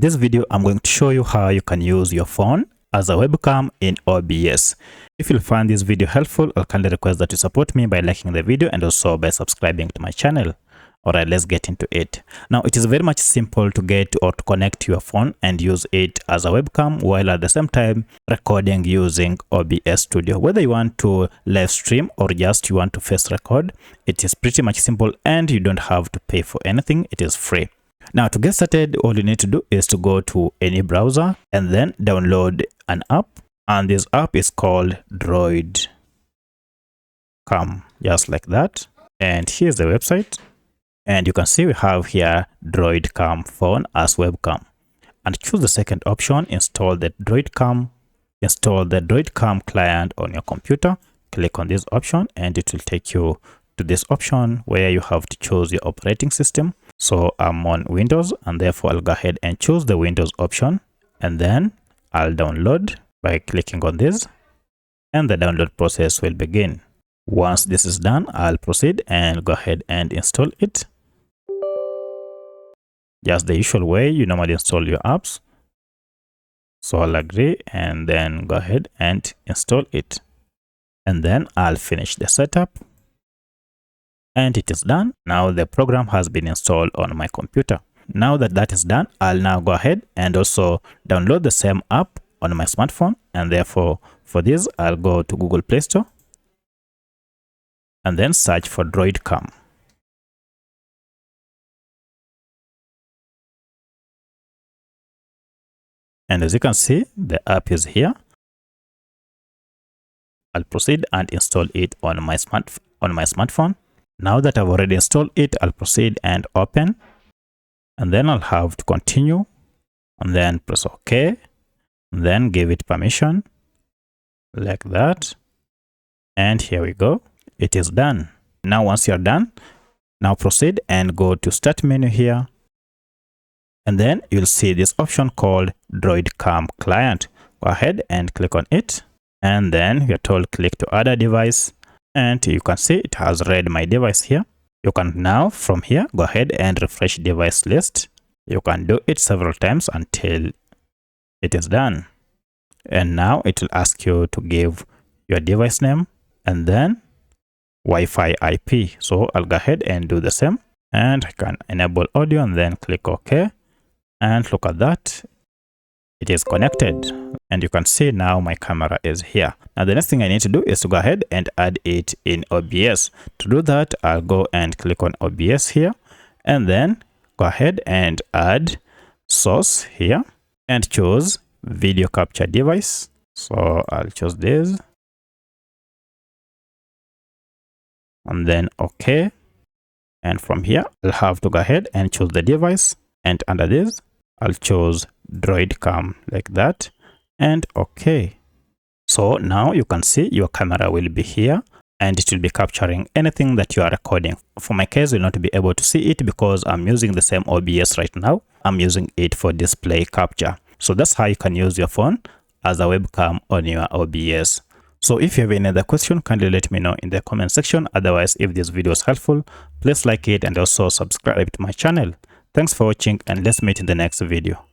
this video, I'm going to show you how you can use your phone as a webcam in OBS. If you find this video helpful, I'll kindly request that you support me by liking the video and also by subscribing to my channel. Alright, let's get into it. Now, it is very much simple to get or to connect your phone and use it as a webcam while at the same time recording using OBS Studio. Whether you want to live stream or just you want to face record, it is pretty much simple and you don't have to pay for anything. It is free. Now, to get started, all you need to do is to go to any browser and then download an app. And this app is called Droid Cam, just like that. And here's the website. And you can see we have here Droid Cam phone as webcam. And choose the second option, install the Droid Cam client on your computer. Click on this option and it will take you to this option where you have to choose your operating system. So I'm on Windows and therefore I'll go ahead and choose the Windows option, and then I'll download by clicking on this, and the download process will begin. Once this is done, I'll proceed and go ahead and install it. Just the usual way you normally install your apps. So I'll agree and then go ahead and install it. And then I'll finish the setup. And it is done. Now the program has been installed on my computer. Now that that is done, I'll now go ahead and also download the same app on my smartphone. And therefore, for this, I'll go to Google Play Store and then search for Droid Cam. And as you can see, the app is here. I'll proceed and install it on my smartphone. Now that I've already installed it, I'll proceed and open. And then I'll have to continue. And then press OK. And then give it permission. Like that. And here we go. It is done. Now once you're done, now proceed and go to Start menu here. And then you'll see this option called Droid Cam Client. Go ahead and click on it. And then you're told click to add a device. And you can see it has read my device here. You can now from here go ahead and refresh device list. You can do it several times until it is done. And now it will ask you to give your device name and then Wi-Fi IP. So I'll go ahead and do the same. And I can enable audio and then click OK. And look at that. It is connected. And you can see now my camera is here. Now the next thing I need to do is to go ahead and add it in OBS. To do that, I'll go and click on OBS here. And then go ahead and add source here. And choose video capture device. So I'll choose this. And then OK. And from here, I'll have to go ahead and choose the device. And under this, I'll choose Droid Cam like that. And OK. So now you can see your camera will be here and it will be capturing anything that you are recording. For my case, you'll not be able to see it because I'm using the same OBS right now. I'm using it for display capture. So that's how you can use your phone as a webcam on your OBS. So if you have any other question, kindly let me know in the comment section. Otherwise, if this video is helpful, please like it and also subscribe to my channel. Thanks for watching and let's meet in the next video.